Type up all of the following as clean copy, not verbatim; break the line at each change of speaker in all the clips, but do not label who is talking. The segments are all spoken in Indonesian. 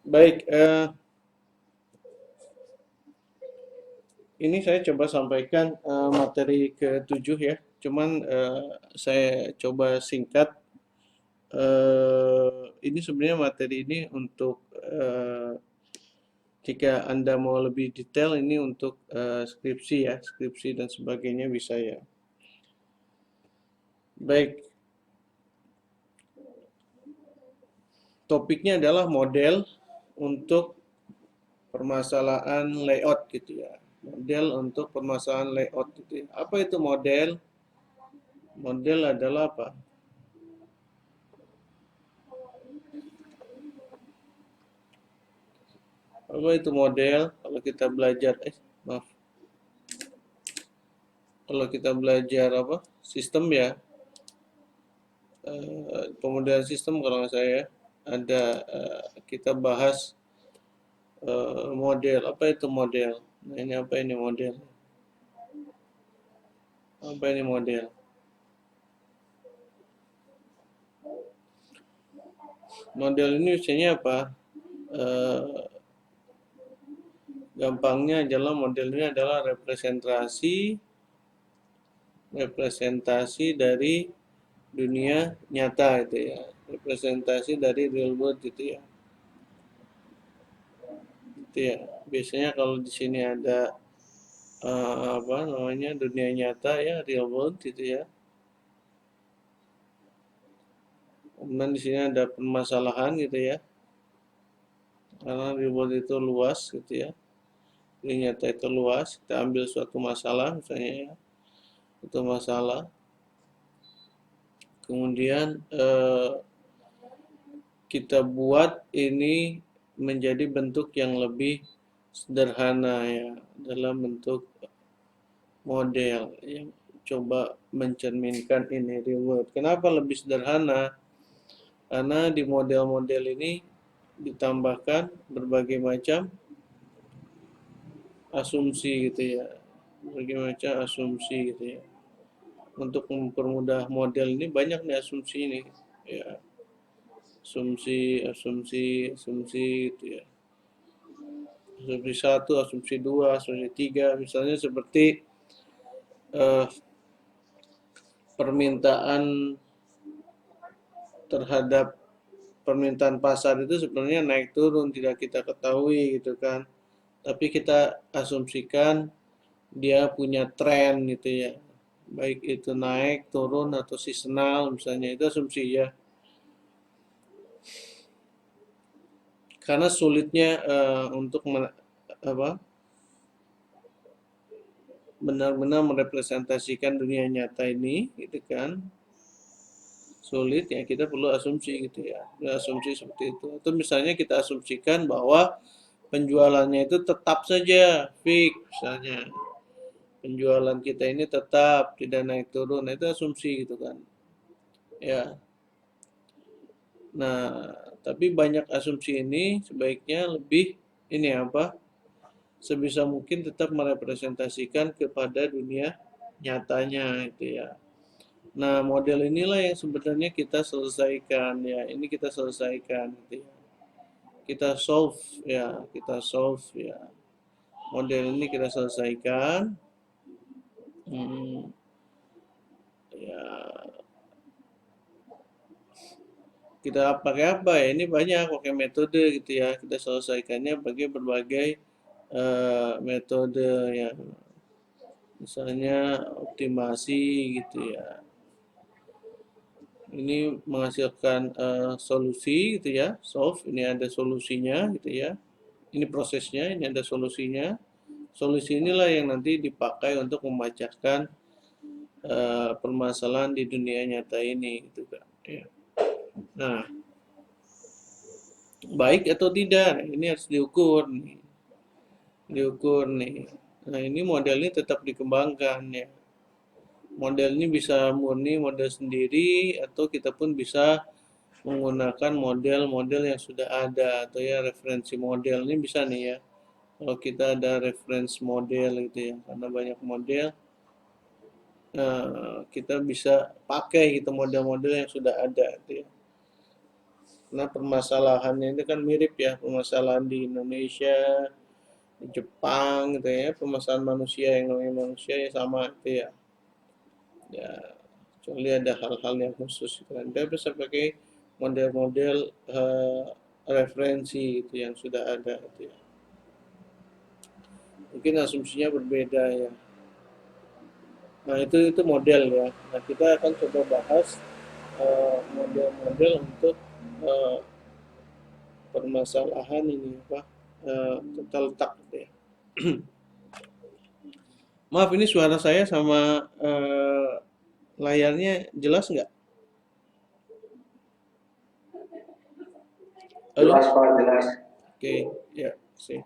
Baik, ini saya coba sampaikan materi ke-7 ya. Cuman saya coba singkat. Ini sebenarnya materi ini untuk jika Anda mau lebih detail ini untuk skripsi ya, skripsi dan sebagainya bisa ya. Baik, topiknya adalah model untuk permasalahan layout gitu ya. Model untuk permasalahan layout gitu ya. Apa itu model? Model adalah apa? Apa itu model? Kalau kita belajar, maaf, kalau kita belajar apa? Sistem ya, pemodelan sistem kalau nggak saya ada kita bahas model. Apa itu model? Nah, ini apa ini model? Apa ini model? Model ini misalnya apa? Eh, Gampangnya adalah model ini adalah representasi dari dunia nyata itu ya, representasi dari real world gitu ya. Itu ya. Biasanya kalau di sini ada apa namanya dunia nyata ya, real world gitu ya. Kemudian di sini ada permasalahan gitu ya. Karena real world itu luas gitu ya. Dunia nyata itu luas. Kita ambil suatu masalah misalnya ya, itu masalah. Kemudian kita buat ini menjadi bentuk yang lebih sederhana ya, dalam bentuk model yang coba mencerminkan ini reward. Kenapa lebih sederhana? Karena di model-model ini ditambahkan berbagai macam asumsi gitu ya, berbagai macam asumsi gitu ya. Untuk mempermudah model ini banyak nih asumsi ini, ya, asumsi gitu ya. Asumsi satu, asumsi dua, asumsi tiga, misalnya seperti eh, permintaan terhadap permintaan pasar itu sebenarnya naik turun tidak kita ketahui gitu kan. Tapi kita asumsikan dia punya tren gitu ya. Baik itu naik, turun atau seasonal misalnya itu asumsi ya. Karena sulitnya untuk apa benar-benar merepresentasikan dunia nyata ini gitu kan, sulit ya, kita perlu asumsi gitu ya, asumsi seperti itu. Atau misalnya kita asumsikan bahwa penjualannya itu tetap saja fix misalnya, penjualan kita ini tetap tidak naik turun. Nah, itu asumsi gitu kan ya. Nah, tapi banyak asumsi ini sebaiknya lebih ini apa, sebisa mungkin tetap merepresentasikan kepada dunia nyatanya itu ya. Nah, model inilah yang sebenarnya kita selesaikan ya. Ini kita selesaikan gitu ya. Kita solve ya. Model ini kita selesaikan. Hmm, ya, kita pakai apa ya? Ini banyak pakai metode gitu ya. Kita selesaikannya pakai berbagai metode ya. Misalnya optimasi gitu ya. Ini menghasilkan solusi gitu ya. Solve, ini ada solusinya gitu ya. Ini prosesnya, ini ada solusinya. Solusi inilah yang nanti dipakai untuk memecahkan permasalahan di dunia nyata ini gitu kan. Ya. Nah, baik atau tidak, ini harus diukur nih, diukur nih. Nah, ini model ini tetap dikembangkan ya. Model ini bisa murni model sendiri atau kita pun bisa menggunakan model-model yang sudah ada atau ya referensi model ini bisa nih ya. Kalau kita ada reference model gitu ya, karena banyak model, kita bisa pakai gitu model-model yang sudah ada gitu ya. Karena permasalahannya itu kan mirip ya, permasalahan di Indonesia, di Jepang gitu ya, permasalahan manusia yang namanya manusia ya sama itu ya. Ya, kecuali ada hal-hal yang khusus gitu kan. Dia bisa pakai model-model referensi itu yang sudah ada gitu ya. Mungkin asumsinya berbeda ya. Nah, itu model ya. Nah, kita akan coba bahas model-model untuk eh, permasalahan ini apa tata letak gitu ya. Maaf, ini suara saya sama layarnya jelas nggak? Halo?
Jelas Pak, jelas.
Oke, ya, sih.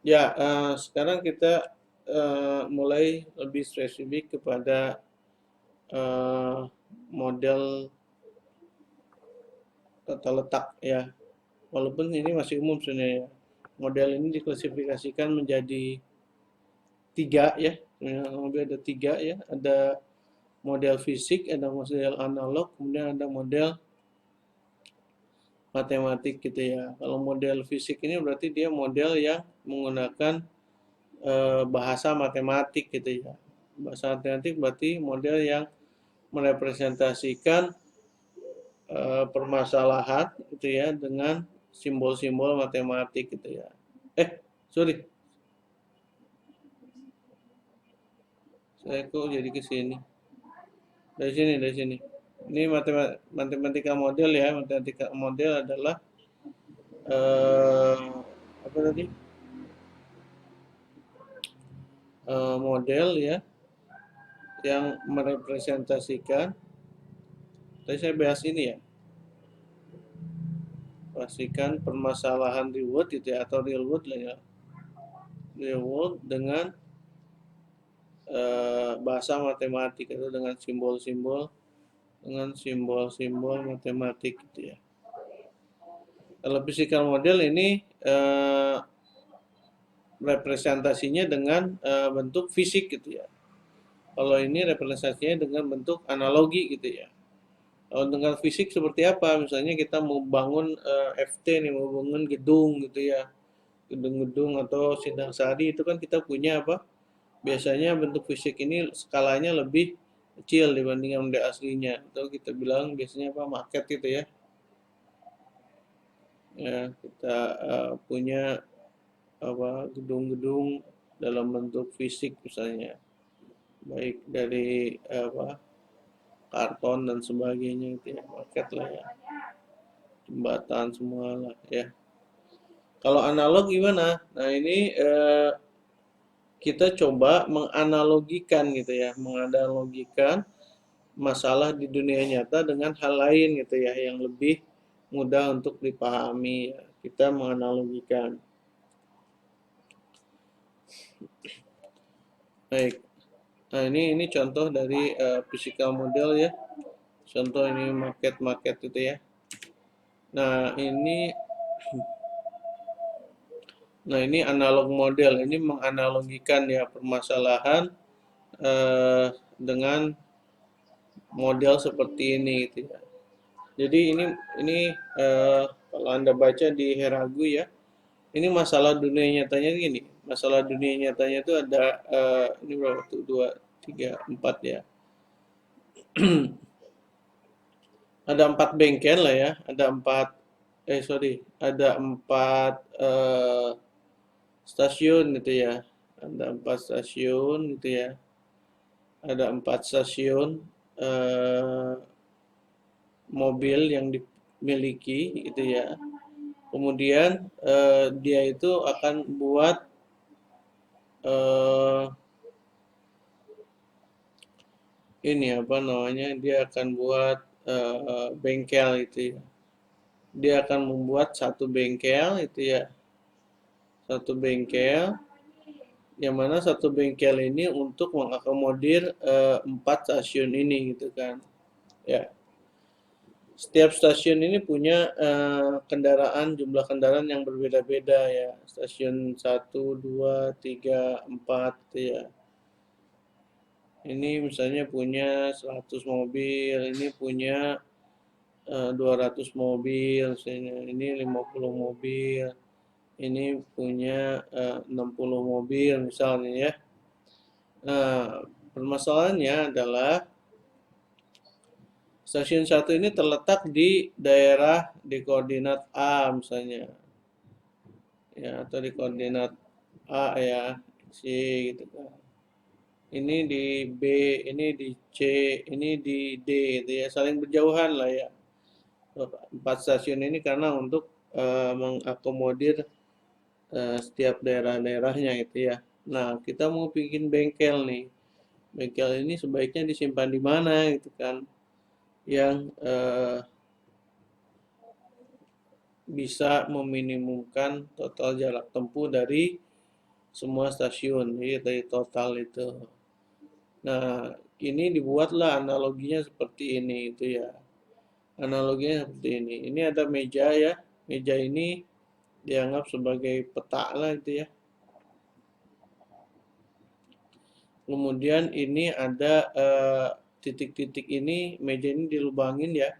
Ya, sekarang kita mulai lebih spesifik kepada eh, model tata letak ya. Walaupun ini masih umum sebenarnya. Model ini diklasifikasikan menjadi tiga ya. Ada tiga ya. Ada model fisik, ada model analog, kemudian ada model matematik gitu ya. Kalau model fisik ini berarti dia model yang menggunakan bahasa matematik gitu ya. Bahasa matematik berarti model yang merepresentasikan permasalahan gitu ya dengan simbol-simbol matematik gitu ya. Sorry, saya kok jadi ke sini. Dari sini. Ini matematika model ya. Matematika model adalah eh, apa tadi? Model ya yang merepresentasikan. Tadi saya bahas ini ya. Pastikan permasalahan reward itu ya, atau real world lah ya. Real world dengan bahasa matematik atau dengan simbol-simbol matematik gitu ya. Kalau physical model ini representasinya dengan bentuk fisik gitu ya. Kalau ini representasinya dengan bentuk analogi gitu ya. Kalau dengan fisik seperti apa? Misalnya kita mau bangun FT nih, mau bangun gedung gitu ya. Gedung-gedung atau Sindang Sari itu kan kita punya apa? Biasanya bentuk fisik ini skalanya lebih kecil dibandingkan benda aslinya. Atau kita bilang biasanya apa? Maket gitu ya. Ya, kita punya apa gedung-gedung dalam bentuk fisik misalnya, baik dari apa karton dan sebagainya itu ya, maket lah ya, jembatan semua lah ya. Kalau analog gimana? Nah ini kita coba menganalogikan gitu ya, menganalogikan masalah di dunia nyata dengan hal lain gitu ya, yang lebih mudah untuk dipahami ya. Kita menganalogikan. Baik. Nah, ini contoh dari physical model ya. Contoh ini market itu ya. Nah, ini analog model. Ini menganalogikan ya permasalahan dengan model seperti ini gitu ya. Jadi ini kalau Anda baca di Heragu ya, ini masalah dunia nyatanya gini. Masalah dunia nyatanya itu ada ini berapa tuh? 2, 3, 4 ya. Ada 4 bengkel lah ya, ada 4 stasiun gitu ya. Ada 4 stasiun gitu ya. Ada 4 stasiun eh, mobil yang dimiliki gitu ya. Kemudian dia itu akan buat eh, ini apa namanya? Dia akan buat bengkel itu ya. Dia akan membuat satu bengkel itu ya. Satu bengkel yang mana satu bengkel ini untuk mengakomodir 4 stasiun ini gitu kan ya. Setiap stasiun ini punya jumlah kendaraan yang berbeda-beda ya, stasiun 1, 2, 3, 4 gitu ya. Ini misalnya punya 100 mobil, ini punya 200 mobil, misalnya ini 50 mobil, ini punya 60 mobil misalnya ya. Nah, permasalahannya adalah stasiun 1 ini terletak di daerah di koordinat A misalnya. Ya, atau di koordinat A ya, C gitu kan. Ini di B, ini di C, ini di D gitu ya, saling berjauhan lah ya. 4 stasiun ini karena untuk mengakomodir setiap daerah-daerahnya gitu ya. Nah, kita mau bikin bengkel nih. Bengkel ini sebaiknya disimpan di mana gitu kan, yang bisa meminimumkan total jarak tempuh dari semua stasiun, jadi dari total itu. Nah, ini dibuatlah analoginya seperti ini itu ya. Analoginya seperti ini. Ini ada meja ya. Meja ini dianggap sebagai peta lah itu ya. Kemudian ini ada titik-titik ini, meja ini dilubangin ya.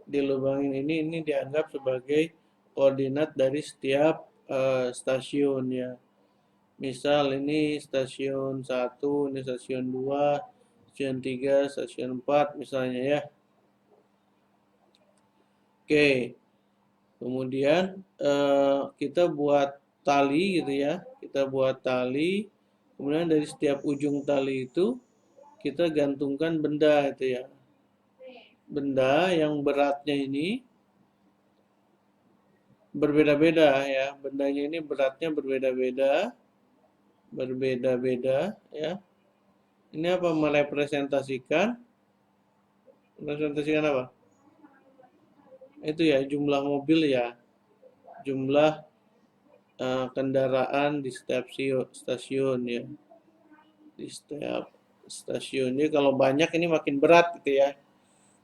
Dilubangin ini dianggap sebagai koordinat dari setiap stasiun ya. Misal ini stasiun 1, ini stasiun 2, stasiun 3, stasiun 4 misalnya ya. Oke. Kemudian kita buat tali gitu ya. Kita buat tali. Kemudian dari setiap ujung tali itu kita gantungkan benda itu ya. Benda yang beratnya ini berbeda-beda ya. Bendanya ini beratnya berbeda-beda, berbeda-beda ya. Ini apa merepresentasikan apa? Itu ya jumlah mobil ya, jumlah kendaraan di setiap stasiun ya, di setiap stasiun. Jadi kalau banyak ini makin berat gitu ya.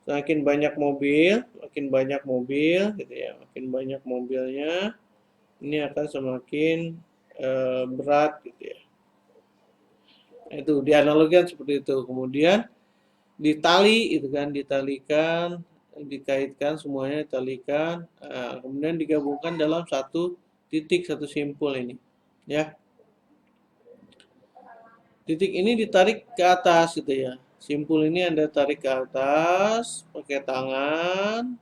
Makin banyak mobil gitu ya, makin banyak mobilnya, ini akan semakin berat gitu ya. Itu dianalogikan seperti itu. Kemudian ditali itu kan, ditalikan, dikaitkan semuanya ditalikan, kemudian digabungkan dalam satu titik, satu simpul ini ya. Titik ini ditarik ke atas gitu ya, simpul ini Anda tarik ke atas pakai tangan,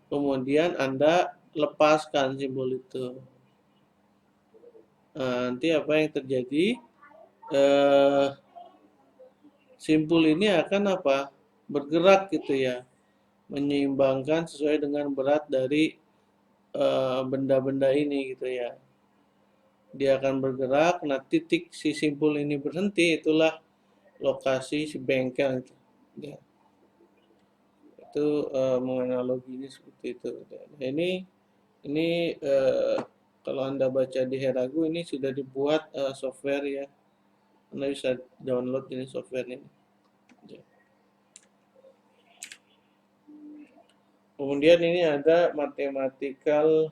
kemudian Anda lepaskan simpul itu. Nah, nanti apa yang terjadi, simpul ini akan apa, bergerak gitu ya, menyeimbangkan sesuai dengan berat dari benda-benda ini gitu ya. Dia akan bergerak. Nah, titik si simpul ini berhenti, itulah lokasi si bengkel itu. Ya. Itu menganaloginya seperti itu. Nah, ini kalau Anda baca di Heragu ini sudah dibuat software ya. Anda bisa download ini software ini. Ya. Kemudian ini ada mathematical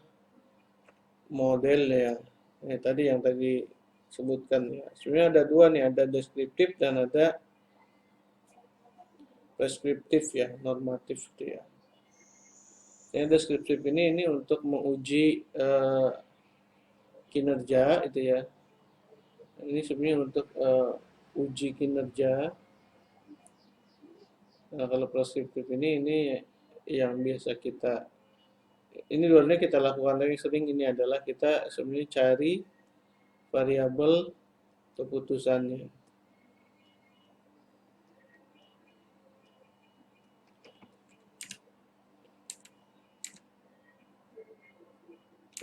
model ya. Tadi yang tadi sebutkan ya. Sebenarnya ada dua nih, ada deskriptif dan ada preskriptif ya, normatif itu ya. Yang deskriptif ini untuk menguji kinerja itu ya. Ini sebenarnya untuk uji kinerja. Nah, kalau preskriptif ini yang biasa kita, ini luarnya kita lakukan lagi sering, ini adalah kita sebenarnya cari variabel keputusannya.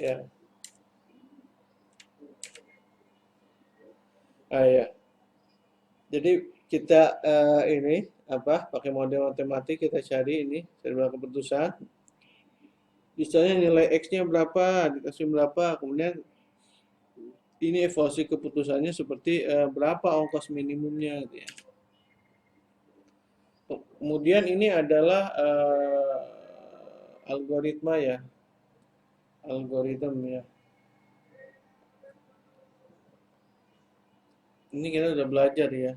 Ya. Ya. Jadi kita ini apa, pakai model matematik kita cari ini variabel keputusan. Misalnya nilai X-nya berapa, dikasih berapa, kemudian ini evaluasi keputusannya seperti berapa ongkos minimumnya gitu ya. Kemudian ini adalah algoritma ya. Algoritma ya. Ini kita sudah belajar ya.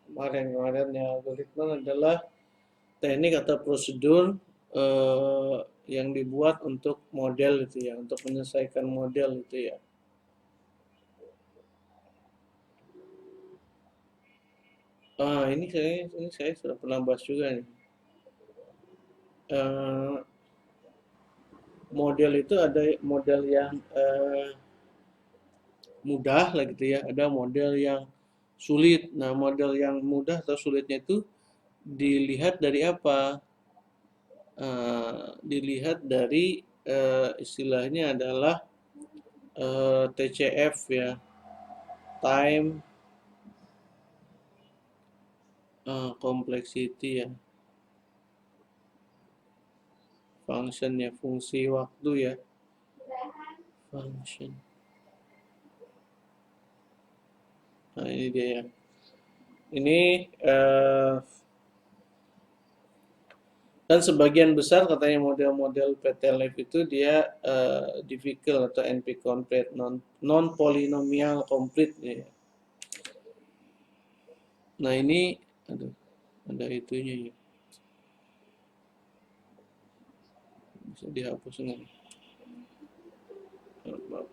kemarin ya, algoritma adalah teknik atau prosedur yang dibuat untuk model itu ya, untuk menyelesaikan model itu ya. Ini saya sudah pernah bahas juga nih. Eh, Model itu ada model yang mudah lah gitu ya, ada model yang sulit. Nah, model yang mudah atau sulitnya itu dilihat dari apa? Dilihat dari istilahnya adalah TCF ya, time complexity ya, function ya, fungsi waktu ya, function. Nah, ini dia ya. Ini dan sebagian besar katanya model-model PT Live itu dia difficult atau NP complete, non polynomial complete ya. Nah, ini aduh, ada itunya ya. Bisa dihapus nggak nih? Maaf.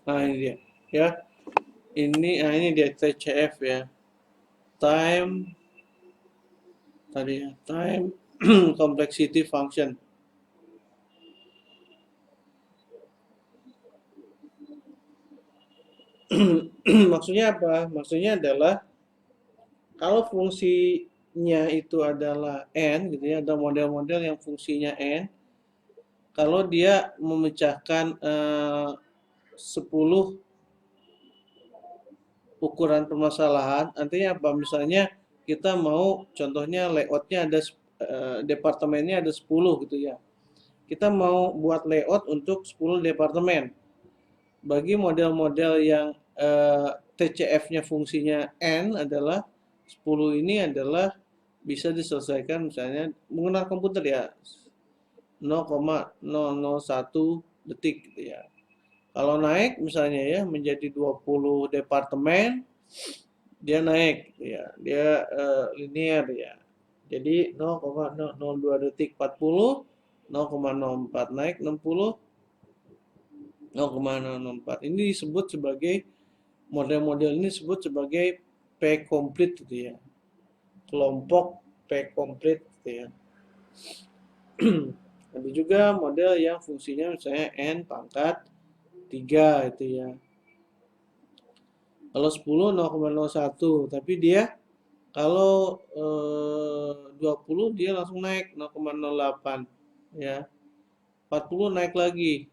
Nah, ini dia ya. Ini dia TCF ya. Time tadi ya, time complexity function. Maksudnya apa? Maksudnya adalah kalau fungsinya itu adalah n gitu ya, ada model-model yang fungsinya n, kalau dia memecahkan 10 ukuran permasalahan, artinya apa? Misalnya kita mau contohnya layoutnya ada departemennya ada 10 gitu ya. Kita mau buat layout untuk 10 departemen. Bagi model-model yang TCF-nya fungsinya n adalah 10, ini adalah bisa diselesaikan misalnya menggunakan komputer ya, 0,001 detik gitu ya. Kalau naik misalnya ya menjadi 20 departemen, dia naik gitu ya. Dia linear ya. Jadi 0,002 detik 40, 0,04 naik 60, 0,004. Ini disebut sebagai model-model ini disebut sebagai P complete gitu ya. Kelompok P complete gitu ya. Ada juga model yang fungsinya misalnya n pangkat 3 itu ya. Kalau 10 0,01, tapi dia kalau 20 dia langsung naik 0,08 ya. 40 naik lagi,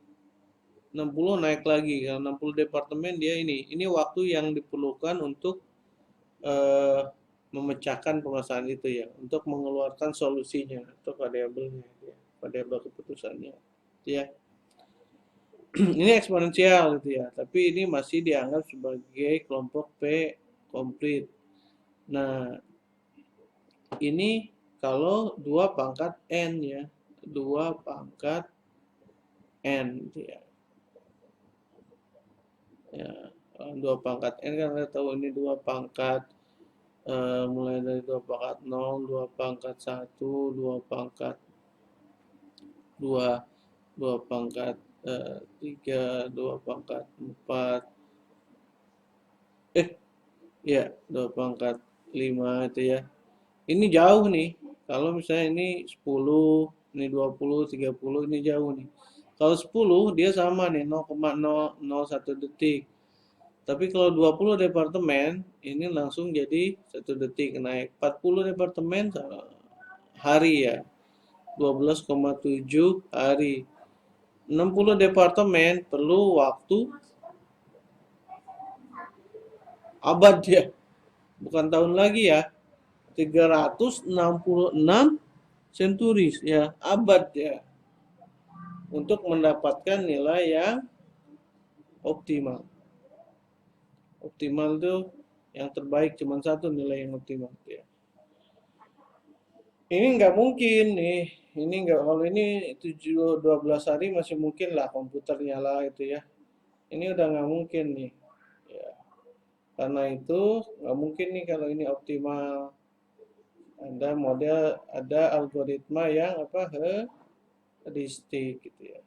60 naik lagi. Kalau 60 departemen dia ini waktu yang diperlukan untuk memecahkan permasalahan itu ya, untuk mengeluarkan solusinya atau variabelnya ya, variabel keputusannya ya. Ini eksponensial gitu ya, tapi ini masih dianggap sebagai kelompok P komplit. Nah, ini kalau 2 pangkat N ya, 2 pangkat N gitu ya. Ya, 2 pangkat N kan kita tahu ini 2 pangkat mulai dari 2 pangkat 0, 2 pangkat 1, 2 pangkat 2, 2 pangkat 3, 2 pangkat 4, ya 2 pangkat 5 itu ya. Ini jauh nih. Kalau misalnya ini 10, ini 20, 30, ini jauh nih. Kalau 10 dia sama nih 0,001 detik. Tapi kalau 20 departemen ini langsung jadi 1 detik naik. 40 departemen hari ya. 12,7 hari. 60 departemen perlu waktu abad ya. Bukan tahun lagi ya. 366 centuries ya, abad ya, untuk mendapatkan nilai yang optimal. Optimal itu yang terbaik cuma satu nilai yang optimal gitu ya. Ini nggak mungkin nih, ini nggak, kalau ini 12 hari masih mungkin lah komputer nyala itu ya. Ini udah nggak mungkin nih. Ya, karena itu nggak mungkin nih kalau ini optimal. Ada model, ada algoritma yang apa heuristik gitu ya.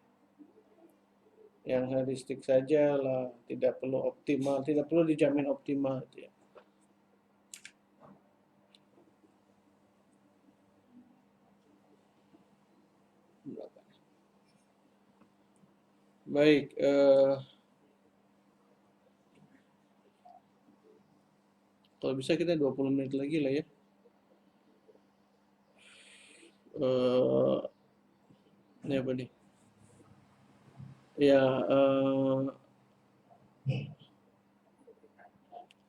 Yang heuristik saja lah, tidak perlu optimal, tidak perlu dijamin optimal gitu ya. Baik, kalau bisa kita 20 menit lagi lah ya. Eh, ini apa nih? Ya,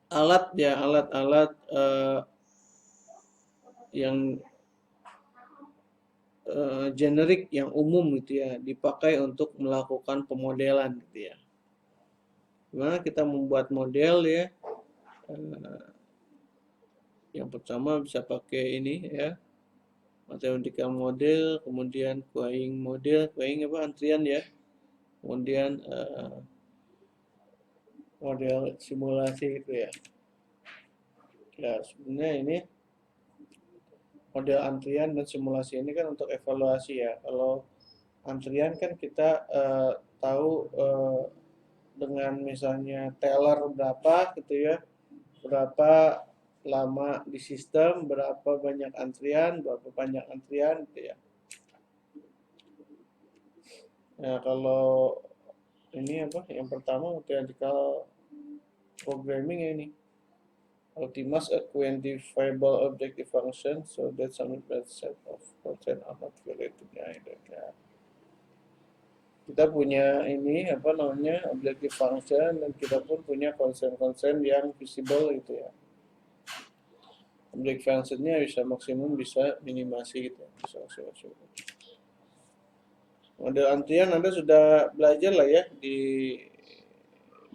alat ya, alat-alat yang generik yang umum gitu ya, dipakai untuk melakukan pemodelan gitu ya. Gimana kita membuat model ya? Eh, yang pertama bisa pakai ini ya, mathematical model, kemudian queuing model, queuing apa antrian ya, kemudian model simulasi itu ya. Ya sebenarnya ini model antrian dan simulasi ini kan untuk evaluasi ya. Kalau antrian kan kita tahu dengan misalnya teller berapa gitu ya, berapa lama di sistem, berapa banyak antrian, berapa banyak antrian gitu ya. Nah, kalau ini apa? Yang pertama theoretical programming ya ini. Optimize a quantifiable objective function so that some set of content are not related. Ya. Kita punya ini apa namanya objective function dan kita pun punya konsen-konsen yang visible gitu ya. Objective functionnya bisa maksimum bisa minimasi gitu ya. Bisa maksimum. Model antrian Anda sudah belajar lah ya di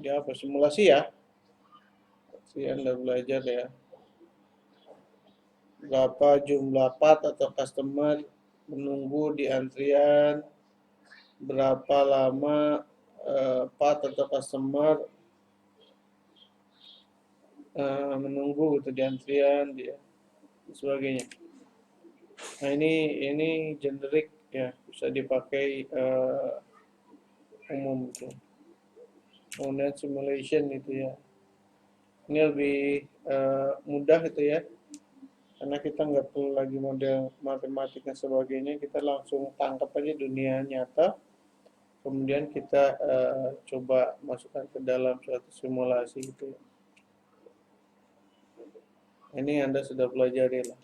apa simulasi ya. Pasti Anda belajar ya. Berapa jumlah part atau customer menunggu di antrian, berapa lama part atau customer menunggu gitu di antrian dia dan sebagainya. Nah ini generik ya bisa dipakai umum gitu. Kemudian simulation itu ya. Ini lebih mudah itu ya. Karena kita nggak perlu lagi model matematika dan sebagainya, kita langsung tangkap aja dunia nyata, kemudian kita coba masukkan ke dalam suatu simulasi gitu ya. Ini Anda sudah pelajari lah.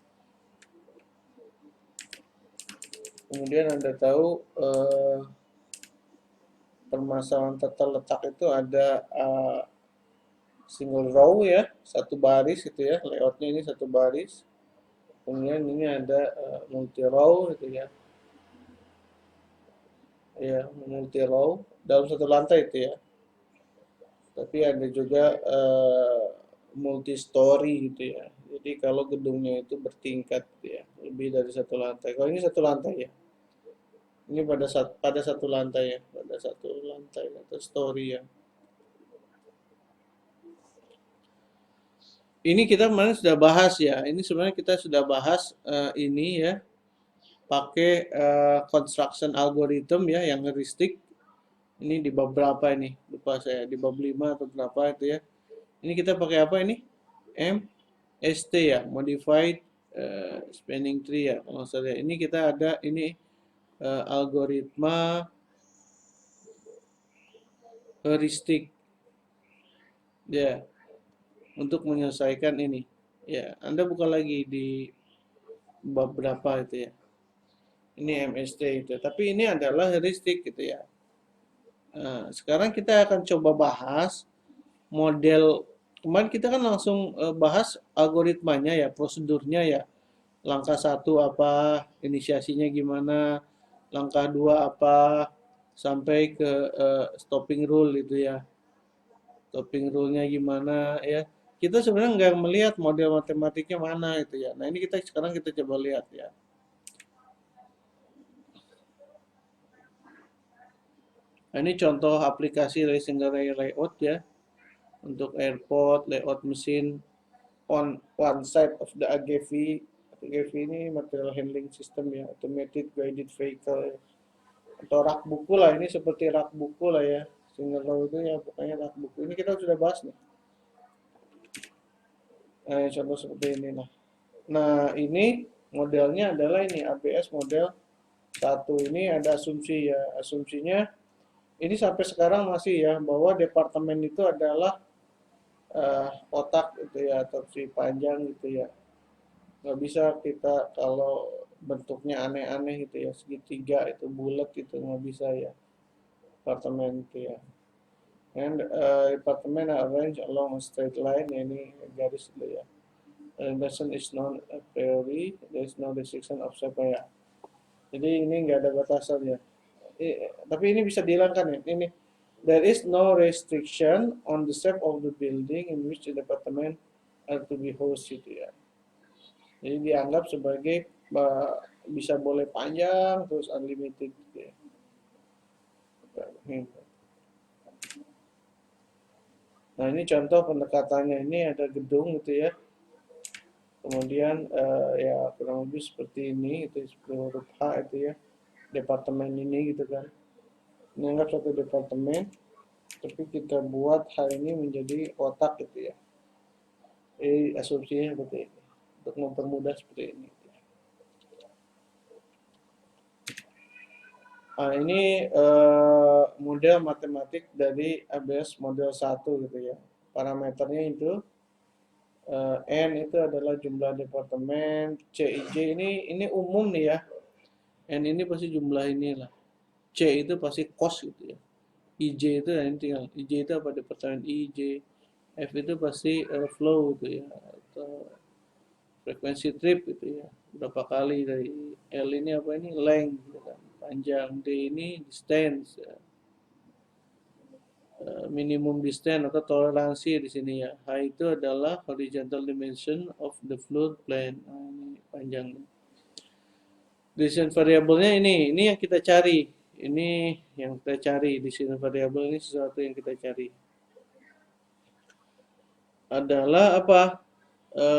Kemudian Anda tahu permasalahan tata letak itu ada single row ya, satu baris itu ya, layoutnya ini satu baris. Kemudian ini ada multi row gitu ya. Ya, multi row dalam satu lantai itu ya. Tapi ada juga multi story gitu ya. Jadi kalau gedungnya itu bertingkat gitu ya, lebih dari satu lantai. Kalau ini satu lantai ya. Ini pada satu lantai ya, pada satu lantai atau story ya. Ini kita kemarin sudah bahas ya. Ini sebenarnya kita sudah bahas ini ya, pakai construction algorithm ya yang heuristik. Ini di bab berapa ini? Lupa saya, di bab 5 atau berapa itu ya. Ini kita pakai apa ini? MST ya, modified spanning tree ya kalau saya. Ini kita ada ini algoritma heuristik ya untuk menyelesaikan ini. Ya, Anda buka lagi di bab berapa itu ya. Ini MST itu. Tapi ini adalah heuristik gitu ya. Nah, sekarang kita akan coba bahas model. Kemarin kita kan langsung bahas algoritmanya ya, prosedurnya ya. Langkah satu apa, inisiasinya gimana, langkah dua apa, sampai ke stopping rule itu ya. Stopping rule-nya gimana ya. kita sebenarnya nggak melihat model matematiknya mana itu ya. Nah, ini sekarang kita coba lihat ya. Nah, ini contoh aplikasi dari single layout ya, untuk airport, layout mesin on one side of the AGV. AGV ini material handling system ya, automated guided vehicle ya. Atau rak buku lah, ini seperti rak buku lah ya. Single layout itu ya pokoknya rak buku. Ini kita sudah bahas nih. Nah, contoh seperti ini lah. Nah, ini modelnya adalah ini ABS model 1. Ini ada asumsi ya. Asumsinya ini sampai sekarang masih ya, bahwa departemen itu adalah otak gitu ya, atau si panjang gitu ya. Nggak bisa kita kalau bentuknya aneh-aneh gitu ya, segitiga itu bulat itu nggak bisa ya, departemen itu ya. And departemen are arranged along a straight line, ya, ini garis gitu ya. Orientation is known a priori, there is no restriction of shape ya. Jadi ini nggak ada batasan ya. Tapi ini bisa dihilangkan ya. Ini there is no restriction on the shape of the building in which the department are to be hosted ya. Jadi dianggap sebagai bisa boleh panjang terus unlimited gitu ya. Nah, ini contoh pendekatannya, ini ada gedung gitu ya. Kemudian ya kurang lebih seperti ini, itu huruf H itu ya. Departemen ini gitu kan. Menganggap satu departemen, tapi kita buat hal ini menjadi otak gitu ya. Asumsinya seperti ini, untuk mempermudah seperti ini. Nah, ini model matematik dari ABS model 1 gitu ya. Parameternya itu N itu adalah jumlah departemen, CIJ ini umum nih ya. N ini pasti jumlah inilah. C itu pasti cost gitu ya. IJ itu ya, ini tinggal IJ itu apa, departemen IJ. F itu pasti flow gitu ya, atau frekuensi trip gitu ya, berapa kali dari. L ini apa, ini length gitu kan, panjang. D ini distance ya. Minimum distance atau toleransi di sini ya. H itu adalah horizontal dimension of the fluid plane. Nah, ini panjang. Decision variabelnya ini yang kita cari. Ini yang kita cari. Decision variable ini sesuatu yang kita cari. Adalah apa?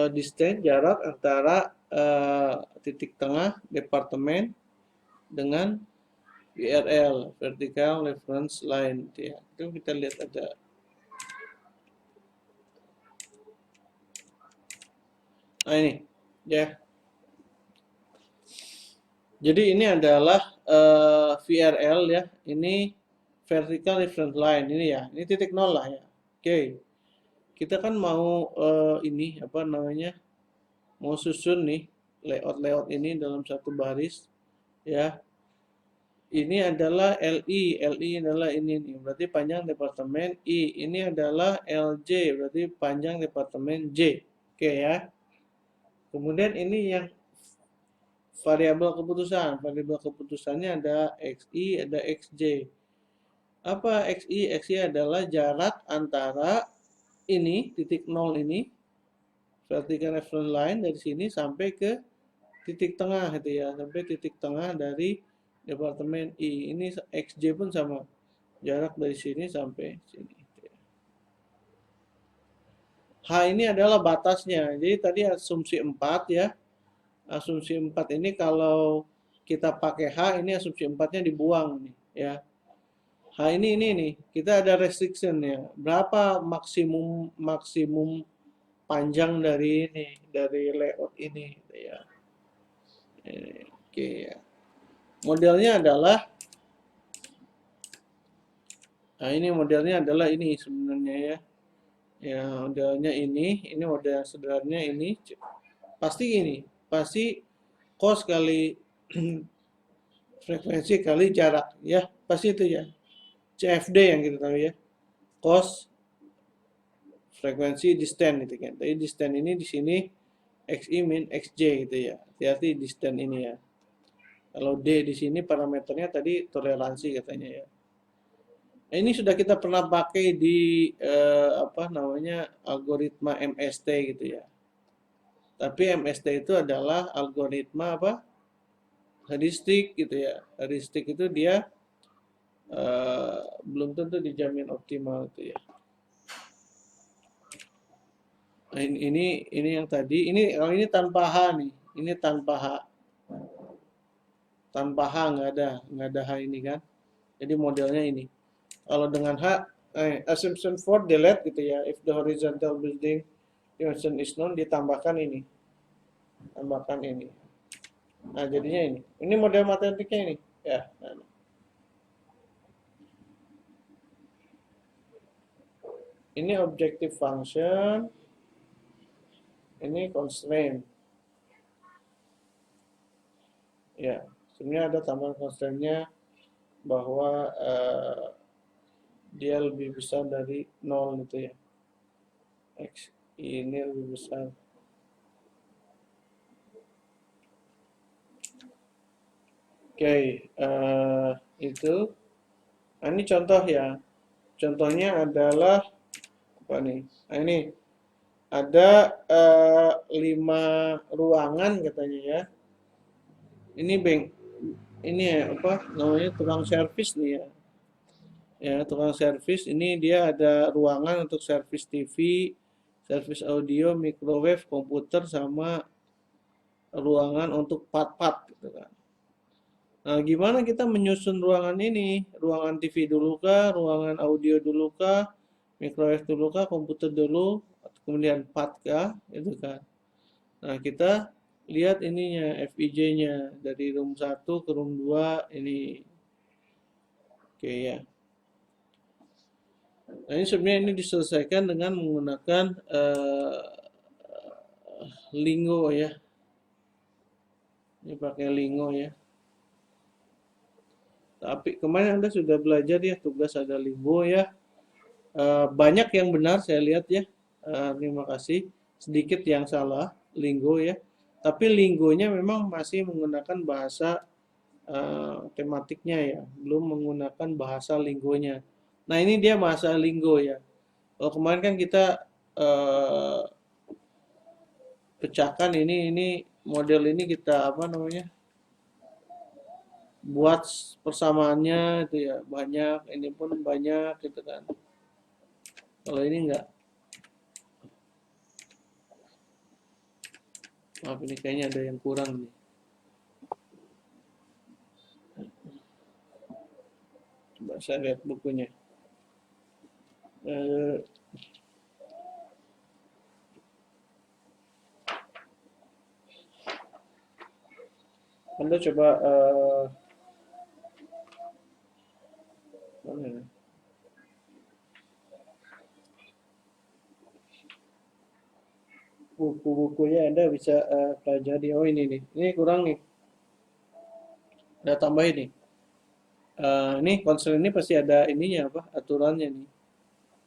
Distance, jarak antara titik tengah departemen dengan VRL, vertical reference line. Ya, itu kita lihat ada. Nah, ini ya. Jadi ini adalah VRL ya. Ini vertical reference line ini ya. Ini titik nol lah ya. Oke. Kita kan mau ini apa namanya? Mau susun nih layout ini dalam satu baris ya. Ini adalah LI, LI adalah ini nih, berarti panjang departemen. I, ini adalah LJ, berarti panjang departemen J. Oke ya. Kemudian ini yang variabel keputusan. Variabel keputusannya ada XI, ada XJ. Apa XI? XI adalah jarak antara ini, titik nol ini, vertical reference line dari sini sampai ke titik tengah itu ya, sampai titik tengah dari departemen I. Ini XJ pun sama, jarak dari sini sampai sini. H ini adalah batasnya. Jadi tadi asumsi 4 ya. Asumsi 4 ini kalau kita pakai H, ini asumsi 4-nya dibuang nih ya. H ini nih, kita ada restriction ya. Berapa maksimum panjang dari ini, dari layout ini gitu ya. Oke ya. Modelnya adalah, nah ini modelnya adalah ini sebenarnya ya. Ya, modelnya ini model sederhananya ini. Pasti ini, pasti cos kali frekuensi kali jarak ya, pasti itu ya. CFD yang kita tahu ya. Cos frekuensi distance gitu kan. Tapi distance ini di sini XI min XJ gitu ya. Hati-hati distance ini ya. Kalau D di sini parameternya tadi toleransi katanya ya. Ini sudah kita pernah pakai di apa namanya algoritma MST gitu ya. Tapi MST itu adalah algoritma apa? Heuristik gitu ya. Heuristik itu dia belum tentu dijamin optimal itu ya. Nah, ini yang tadi, ini kalau ini tanpa H nih. Ini tanpa H. Tanpa H nggak ada H ini kan. Jadi modelnya ini. Kalau dengan H, assumption for delete gitu ya. If the horizontal building dimension is known, ditambahkan ini. Tambahkan ini. Nah, jadinya ini. Ini model matematiknya ini. Ya. Nah, ini objective function, ini constraint. Ya, sebenarnya ada tambahan constraint-nya bahwa dia lebih besar dari 0 gitu ya. X ini lebih besar. Oke, itu. Nah, ini contoh ya. Contohnya adalah apa nih? Nah, ini ada 5 ruangan katanya ya. Ini bank, ini ya, apa namanya tukang servis nih ya. Ya, tukang servis ini dia ada ruangan untuk servis TV, servis audio, microwave, komputer sama ruangan untuk part-part gitu kan. Nah, gimana kita menyusun ruangan ini? Ruangan TV dulu kah, ruangan audio dulu kah, microwave dulu kah, komputer dulu, kemudian part kah, itu kan. Nah, kita lihat ininya FIJ-nya dari room 1 ke room 2 ini. Oke ya. Nah, ini sebenarnya ini diselesaikan dengan menggunakan Lingo ya. Ini pakai Lingo ya. Tapi kemarin Anda sudah belajar ya tugas ada Lingo ya. Banyak yang benar saya lihat ya. Terima kasih. Sedikit yang salah Lingo ya. Tapi Linggonya memang masih menggunakan bahasa tematiknya ya, belum menggunakan bahasa Linggonya. Nah, ini dia bahasa Linggo ya. Kalau kemarin kan kita eh, pecahkan ini model ini kita apa namanya? Buat persamaannya itu ya banyak, ini pun banyak gitu kan. Kalau ini enggak. Maaf ini kayaknya ada yang kurang nih. Coba saya lihat bukunya. Eh, Anda coba mana ya? Buku-bukunya Anda bisa pelajari. Oh ini nih, ini kurang nih. Ada tambahin nih. Ini konser ini pasti ada ininya apa? Aturannya nih.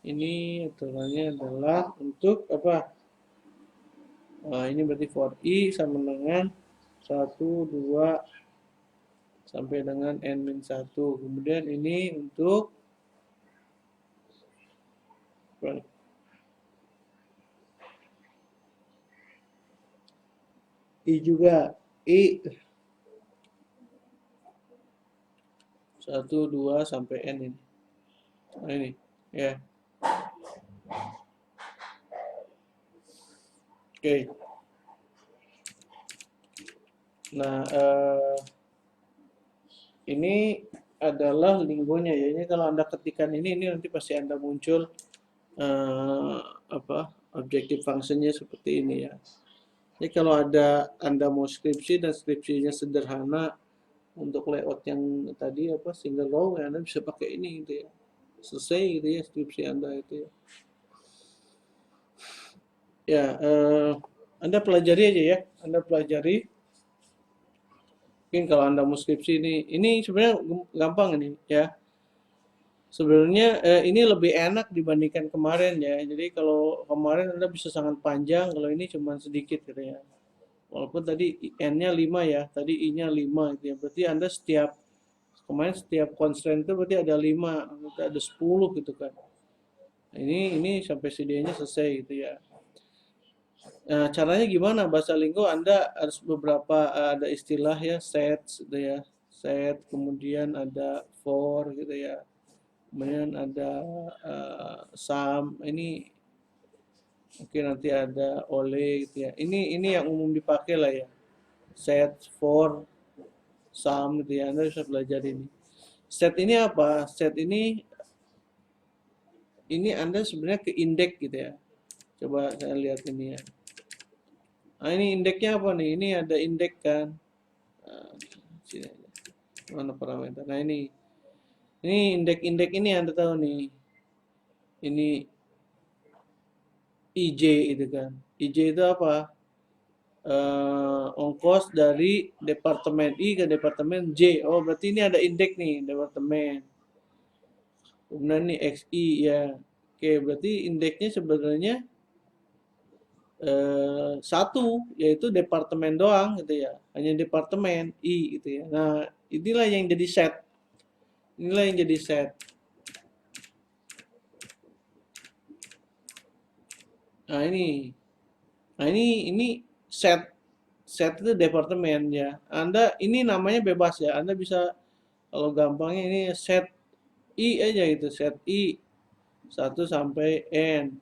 Ini aturannya adalah untuk apa? Ini berarti for i sama dengan 1, 2 sampai dengan n-1. Kemudian ini untuk i juga i 1, 2 sampai n ini. Nah, ini ya. Oke. Nah, ini adalah linggonya ya. Ini kalau Anda ketikkan ini nanti pasti Anda muncul eh, apa? Objective functionnya seperti ini ya. Jadi kalau ada Anda mau skripsi dan skripsinya sederhana untuk layout yang tadi apa single row ya Anda bisa pakai ini gitu ya. Selesai gitu ya skripsi Anda itu ya. Ya, Anda pelajari aja ya. Anda pelajari. Mungkin kalau Anda mau skripsi ini sebenarnya gampang ini ya. Sebenarnya ini lebih enak dibandingkan kemarin ya. Jadi kalau kemarin Anda bisa sangat panjang, kalau ini cuma sedikit gitu ya. Walaupun tadi N-nya 5 ya, tadi I-nya 5 gitu ya. Berarti Anda setiap kemarin setiap constraint itu berarti ada 5, berarti ada 10 gitu kan. Ini sampai CDE-nya selesai gitu ya. Nah, caranya gimana? Bahasa Linggo Anda harus beberapa ada istilah ya, set gitu ya. Set, kemudian ada for gitu ya. Kemudian ada sum. Ini mungkin nanti ada oleh gitu ya. Ini yang umum dipakai lah ya. Set, for, sum gitu ya. Anda bisa belajar ini. Set ini apa? Set ini Anda sebenarnya ke indeks gitu ya. Coba saya lihat ini ya. Nah, ini indeksnya apa nih? Ini ada indeks kan. Nah, sini aja. Mana parameter? Nah, ini indeks ini Anda tahu nih. Ini IJ itu kan. IJ itu apa? Ongkos dari departemen I ke departemen J. Oh, berarti ini ada indeks nih, departemen. Kemudian ini XI ya. Oke, berarti indeksnya sebenarnya satu, yaitu departemen doang gitu ya. Hanya departemen I gitu ya. Nah, inilah yang jadi set. Inilah yang jadi set. Nah, ini set itu departemen ya. Anda ini namanya bebas ya. Anda bisa kalau gampangnya ini set I aja gitu, set I 1 sampai N.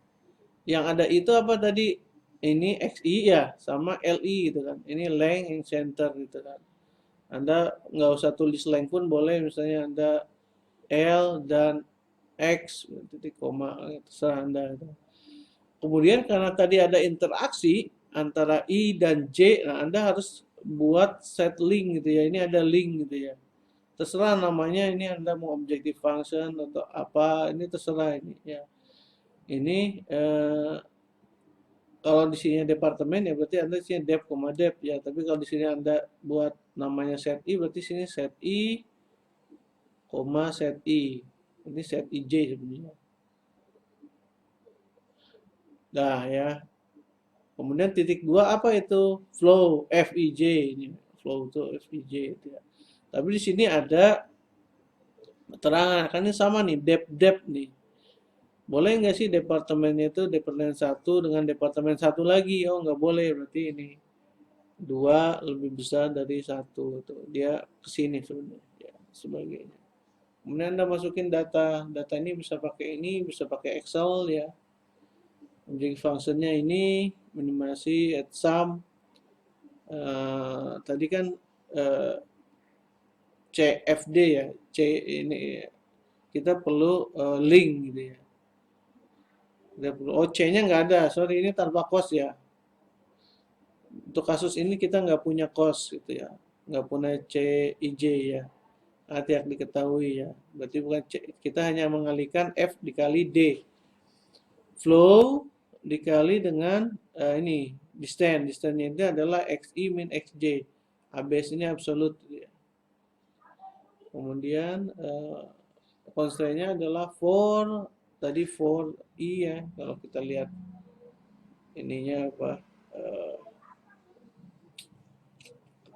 Yang ada itu apa tadi? Ini XI ya, sama LI gitu kan. Ini length yang center gitu kan. Anda nggak usah tulis length pun boleh, misalnya Anda L dan X, titik koma, terserah Anda. Kemudian karena tadi ada interaksi antara I dan J, nah Anda harus buat set link gitu ya. Ini ada link gitu ya. Terserah namanya, ini Anda mau objective function atau apa, ini terserah ini ya. Ini kalau di sini departemen ya berarti Anda di sini dep, dep ya. Tapi kalau di sini Anda buat namanya set I, berarti sini set I, set I. Ini set IJ sebenarnya. Nah ya. Kemudian titik 2 apa itu? Flow, FIJ ini. Flow itu FIJ itu ya. Tapi di sini ada keterangan, kan ini sama nih, dep nih. Boleh nggak sih departemennya itu departemen satu dengan departemen satu lagi? Oh nggak boleh, berarti ini 2 lebih besar dari 1. Tuh, dia kesini sebenarnya ya, sebagainya. Kemudian Anda masukin data. Data ini bisa pakai Excel ya. Object functionnya ini minimasi add sum. Tadi kan CFD ya, C ini kita perlu link gitu ya. Oh, C-nya nggak ada, sorry, ini tanpa cost ya. Untuk kasus ini kita nggak punya cost gitu ya, nggak punya CIJ ya. Hati-hati diketahui ya. Berarti bukan C, kita hanya mengalihkan F dikali D. Flow dikali dengan ini distance. Distance-nya itu adalah XI min XJ. ABS ini absolut ya. Kemudian constraint-nya adalah for, tadi for I ya, kalau kita lihat ininya apa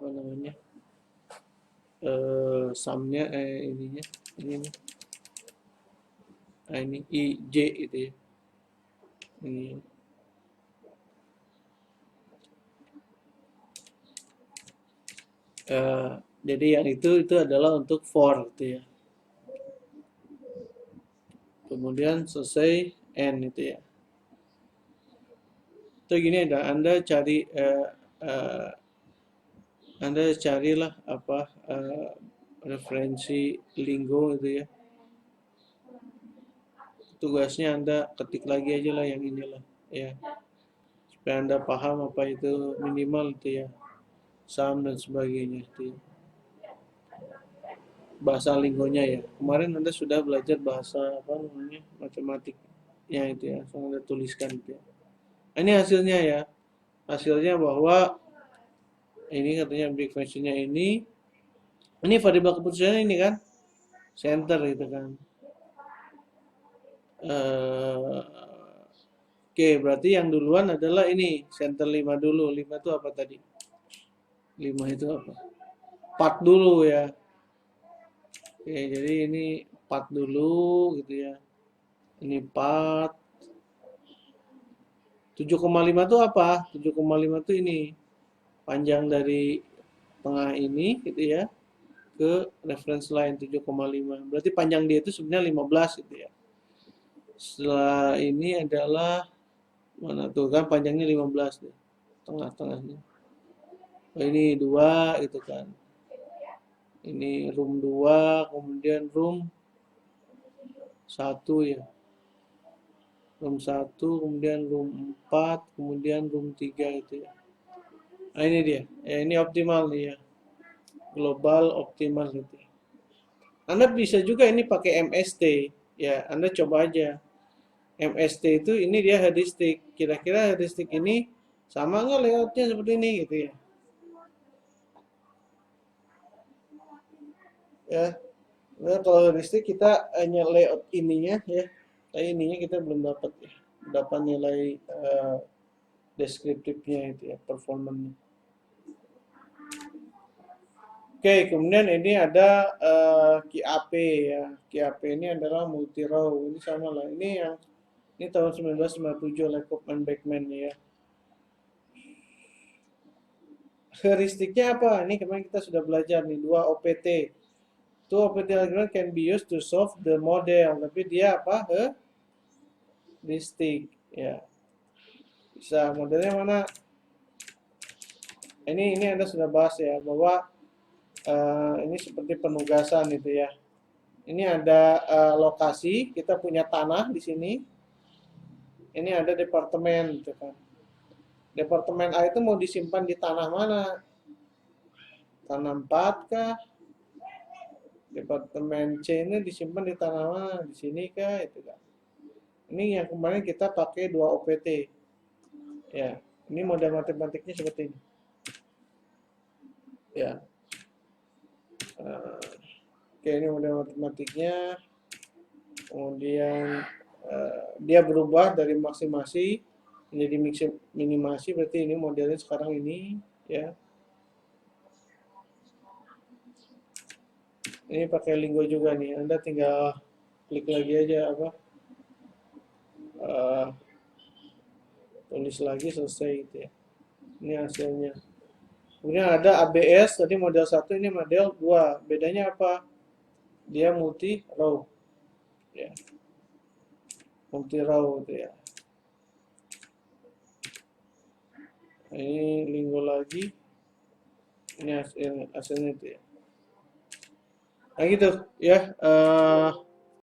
namanya, sumnya ininya ini nah ini IJ itu ya, ini jadi yang itu adalah untuk for gitu ya. Kemudian selesai N itu ya. Itu gini ada, Anda carilah apa referensi Linggo gitu ya. Tugasnya Anda ketik lagi aja lah yang inilah ya. Supaya Anda paham apa itu minimal itu ya. Sum dan sebagainya itu ya. Bahasa linggonya ya. Kemarin Anda sudah belajar bahasa apa namanya? Matematik ya itu ya. So, Anda tuliskan itu ya. Ini hasilnya ya. Hasilnya bahwa ini katanya object functionnya ini variabel keputusannya ini kan center gitu kan. Oke, berarti yang duluan adalah ini center 5 dulu. 5 itu apa tadi? 5 itu apa? Part dulu ya. Oke, jadi ini part dulu gitu ya. Ini part 7,5 itu apa? 7,5 itu ini panjang dari tengah ini gitu ya ke reference line 7,5. Berarti panjang dia itu sebenarnya 15 gitu ya. Setelah ini adalah mana tuh kan panjangnya 15 deh. Tengah-tengahnya. Oh, ini 2 gitu kan. Ini room 2, kemudian room 1 ya. Room 1, kemudian room 4, kemudian room 3 itu ya. Nah, ini dia. Ya, ini optimal nih ya. Global optimal gitu ya. Anda bisa juga ini pakai MST. Ya, Anda coba aja. MST itu ini dia harddisk. Kira-kira harddisk ini sama nggak layoutnya seperti ini gitu ya. Ya, nah, kalau harddisk kita hanya layout ininya ya. Tapi ininya kita belum dapat ya. Dapat nilai deskriptifnya itu ya, performanya. Oke, kemudian ini ada QAP ya. QAP ini adalah multi row. Ini sama lah. Ini tahun 1997 oleh Koopman Beckman ya. Heuristiknya apa? Ini kemarin kita sudah belajar nih, dua OPT. Two OPT algorithm can be used to solve the model. Tapi dia apa? Heuristik. Ya. Bisa modelnya mana? Ini Anda sudah bahas ya bahwa ini seperti penugasan itu ya. Ini ada lokasi, kita punya tanah di sini. Ini ada departemen gitu kan. Departemen A itu mau disimpan di tanah mana? Tanah 4 kah? Departemen C ini disimpan di tanah mana? Di sini kah? Itu kan. Ini yang kemarin kita pakai 2 OPT. Ya, ini model matematiknya seperti ini. Ya. Oke, ini model matematiknya. Kemudian dia berubah dari maksimasi menjadi minimasi, berarti ini modelnya sekarang ini ya. Ini pakai Linggo juga nih. Anda tinggal klik lagi aja apa uh, tulis lagi selesai gitu ya. Ini hasilnya. Kemudian ada ABS, tadi model 1, ini model 2. Bedanya apa? Dia multi row. Ya. Multi row gitu ya. Ini Linggo lagi. Ini hasilnya itu ya. Nah gitu ya.